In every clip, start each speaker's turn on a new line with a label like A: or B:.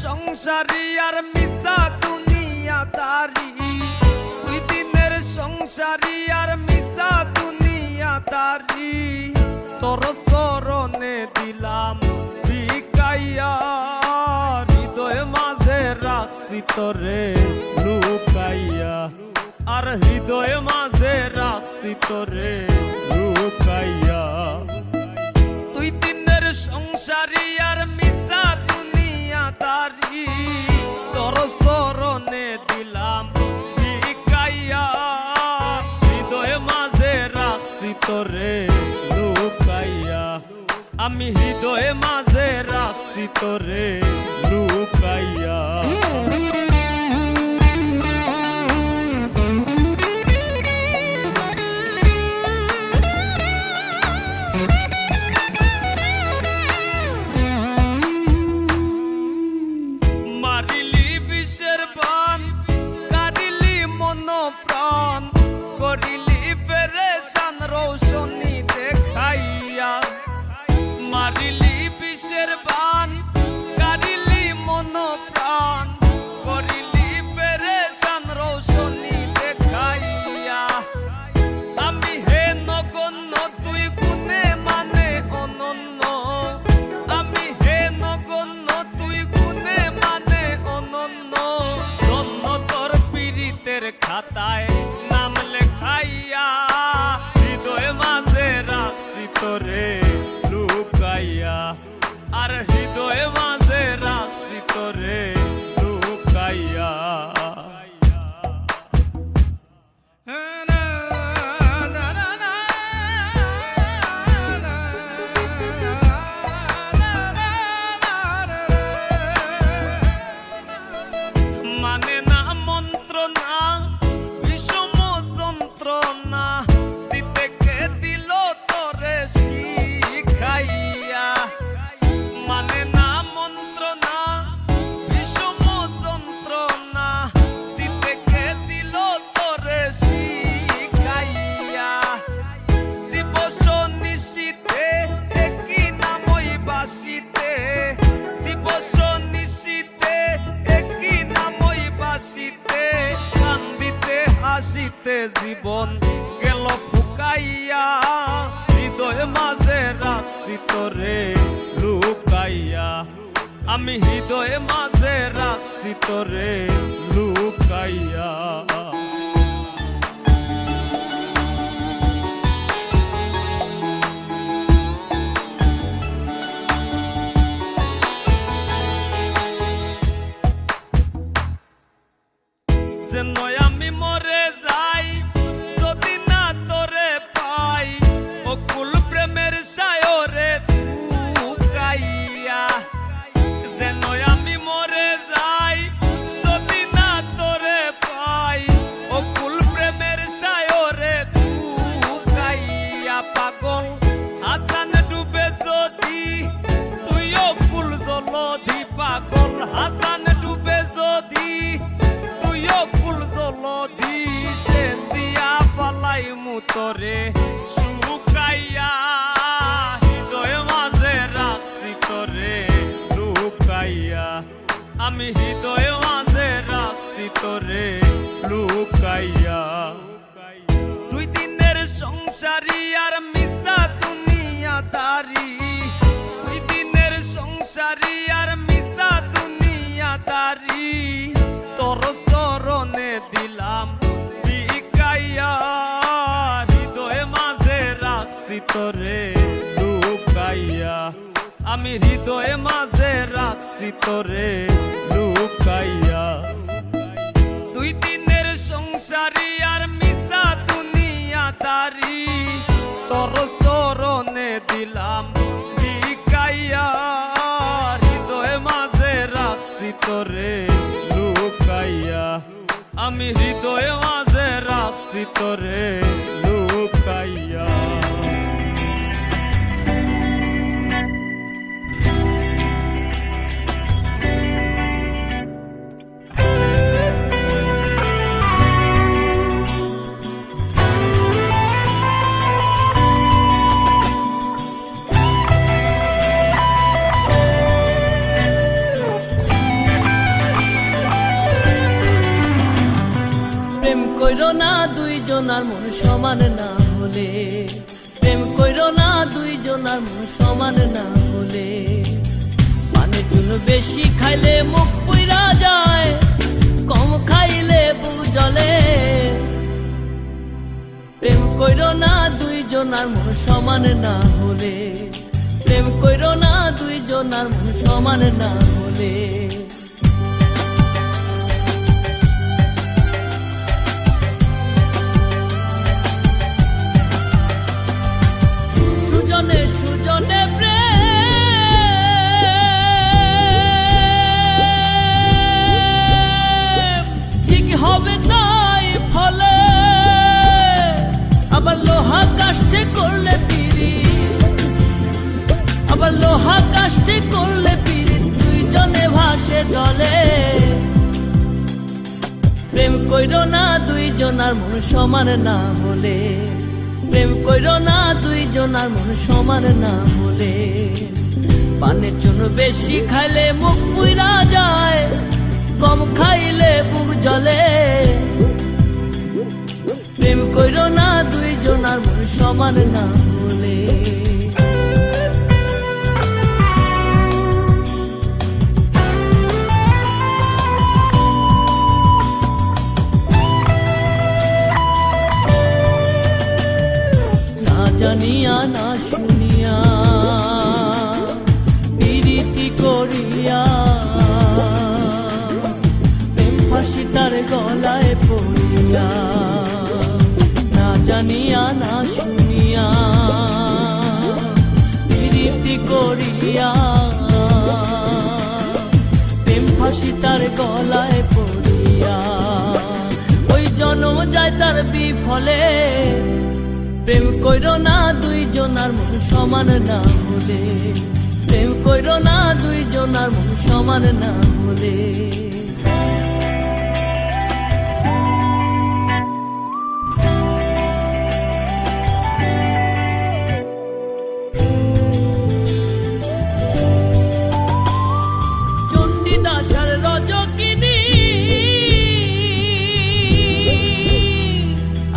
A: সংসারী আর মিশা দুনিয়াদারি, দুই দিনের সংসারী আর মিশা দুনিয়াদারি, তোর চরণে দিলাম ভিকাইয়া, হৃদয় মাঝে রাখছি তোরে লুকাইয়া, আর হৃদয় মাঝে রাখছি তোরে লুকাইয়া। দুই দিনের সংসারী আর মিশা দুনিয়াদারি, তোর চরণে দিলাম ভিকাইয়া, হৃদয় মাঝে রাখছি তোরে লুকাইয়া, আমি হৃদয় মাঝে রাখছি তোরে লুকাইয়া। মারিলি বিষের বান, কারিলি মন প্রাণ, করিলি পেরেশান রৌশনি দেখাইয়া। মারিলি বিষের বান, কারিলি মন প্রাণ, করিলি পেরেশান রৌশনি দেখাইয়া। আমি হে নগণ্য তুই গুণে মানে অনন্য, আমি হে নগণ্য তুই গুণে মানে অনন্য, ধন্য তোর পীড়িতের খাতায় নাম লেখাইয়া, হৃদয় মাঝে রাখছি তোরে লুকাইয়া, আর হৃদয় মাঝে রাখছি তোরে লুকাইয়া। মানে না মন্ত্রণা বিষম যন্ত্রণা, দিতে কে দিল তোরে শিখাইয়া। মানে না মন্ত্রণা বিষম যন্ত্রণা, দিতে কে দিল তোরে শিখাইয়া। দিবস নিশীতে একই নামই বাসিতে, দিবস নিশীতে একই নামই বাসিতে, কান্দিতে হাসিতে জীবন গেল ফুকাইয়া, হৃদয় মাঝে রাখছি তোরে লুকাইয়া, আমি হৃদয় মাঝে রাখছি তোরে লুকাইয়া। যেন আমি মরে যাই যদি না তোরে পাই, অকুল প্রেমের সায়রে লুকাইয়া। যেন আমি মরে যাই যদি না তোরে পাই, অকুল প্রেমের সায়রে লুকাইয়া। পাগল হাসান ডুবে যদি তুই অকুল জলধি, পাগল হাসান ডুবে যদি তুই অকুল জলধি, সে দিয়া পালাই মুতরে শুকাইয়া, হৃদয় মাঝে রাখছি তোরে লুকাইয়া, আমি হৃদয় মাঝে রাখছি তোরে লুকাইয়া। দুই দিনের সংসারী আর মিশা দুনিয়াদারি, দুই দিনের সংসারী আর মিশা দুনিয়াদারি, তোর চরণে দিলাম ভিকাইয়া, হৃদয় মাঝে রাখছি তোরে লুকাইয়া, আমি হৃদয় মাঝে রাখছি তোরে লুকাইয়া। দুই দিনের সংসারী আর মিশা দুনিয়াদারি, তোর ভিতরে লুকাইয়া।
B: প্রেম কইরো না দুইজনার মন সমান না হলে, প্রেম কইরো না দুইজনার মন সমান না হলে, পানের জন্য বেশি খাইলে মুখ পুইরা যায়, কম খাইলে বুক জ্বলে। প্রেম কইরো না দুইজনার মন সমান না হলে, প্রেম কইরো না দুইজনার মন সমান না হলে। সুজনে সুজনে প্রেম ঠিক হবে তাই ফলে, আবার লোহা কাষ্টে করলে পিরি, আবার লোহা কাষ্টে করলে পিরি, দুইজনে ভাসে জলে। প্রেম কইরো না দুইজনার মন সমান না হলে, প্রেম কইরো না দুইজনার মন সমান না হলে, পানের জন্য বেশি খাইলে মুখ পুইরা যায়, কম খাইলে বুক জ্বলে। প্রেম কইরো না দুইজনার মন সমান না হলে। জানিয়া না শুনিয়া প্রীতি করিয়া, প্রেম ফাঁসি তার গলায় পড়িয়া। না জানিয়া না শুনিয়া প্রীতি করিয়া, প্রেম ফাঁসি তার গলায় পড়িয়া। ওই জন্ম যায় তার বিফলে, প্রেম কইরো না দুইজনার মন সমান না হলে, প্রেম কইরো না দুইজনার মন সমান না হলে। চণ্ডীদাসের রজকিনী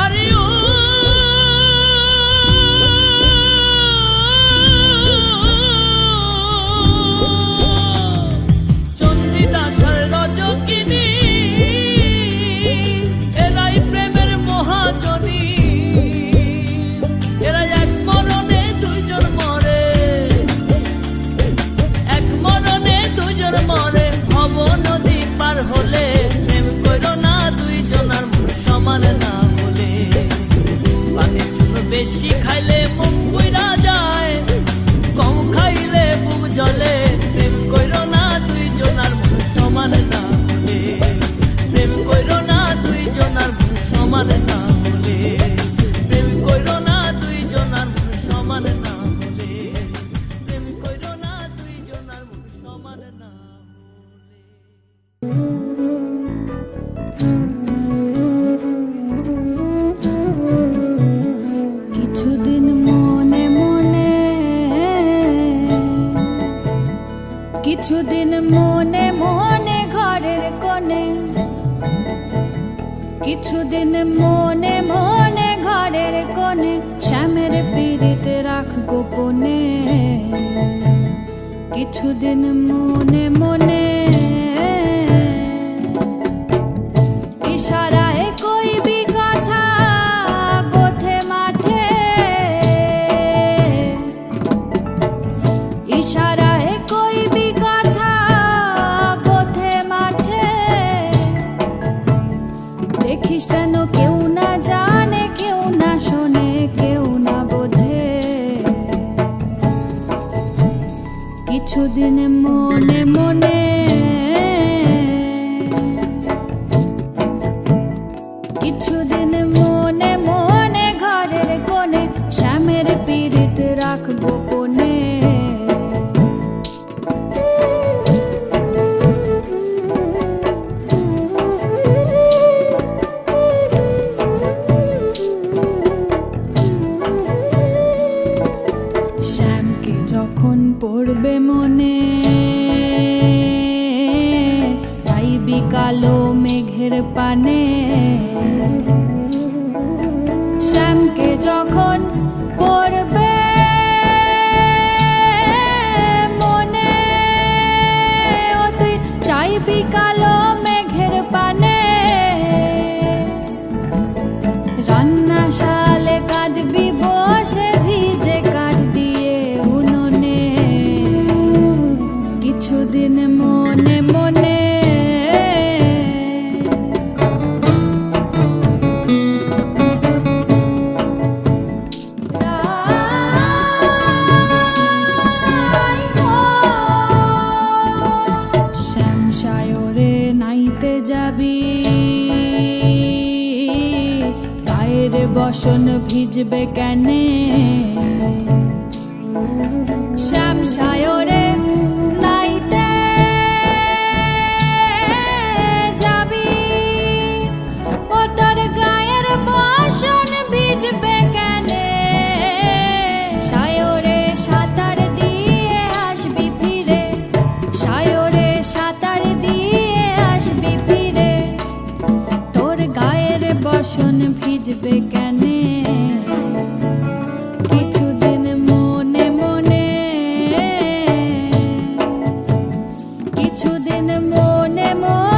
B: আরে ও বেশি খাইলে মুখ পুইরা যায়, কম খাইলে বুক জ্বলে। প্রেম কইরো না দুইজনার মন সমান না হলে, প্রেম কইরো না দুইজনার মন সমান না হলে, প্রেম কইরো না দুইজনার মন সমান না হলে, প্রেম কইরো না দুইজনার মন সমান না হলে।
C: কিছুদিন মনে মনে ঘরের কোণে, কিছুদিন মনে মনে ঘরের কোণে, শ্যামের পীড়িতে রাখ গোপনে। কিছুদিন মনে মনে ইশারায় কইবি কথা গোথে মাঠে, ইশারায় কইবি কথা গোথে মাঠে। দেখিস যেন কেউ না জানে, কেউ না শোনে, কেউ না বোঝে। কিছুদিন মনে মনে, কিছুদিন মনে যখন পড়বে মনে চাইবি কালো মেঘের পানে, শ্যামকে যখন পড়বে মনে ও তুই চাইবি কালো মেঘের পানে, রান্নাশালে কাঁদবি বসে ভিজে কাঠ দিয়ে উনুনে, কিছুদিন মনে মনে শ্যামসায়রে নাইতে যাবি, গায়ের বসন ভিজবে কেনে, শ্যামসায়রে নাইতে যাবি, ও তোর গায়ের বসন ভিজবে কেনে, সায়রে সাঁতার দিয়ে আসবি ফিরে, সায়রে সাঁতার দিয়ে আসবি ফিরে, তোর গায়ের বসন ভিজবে কেনে, কিছুদিন মনে মনে, কিছুদিন মনে মনে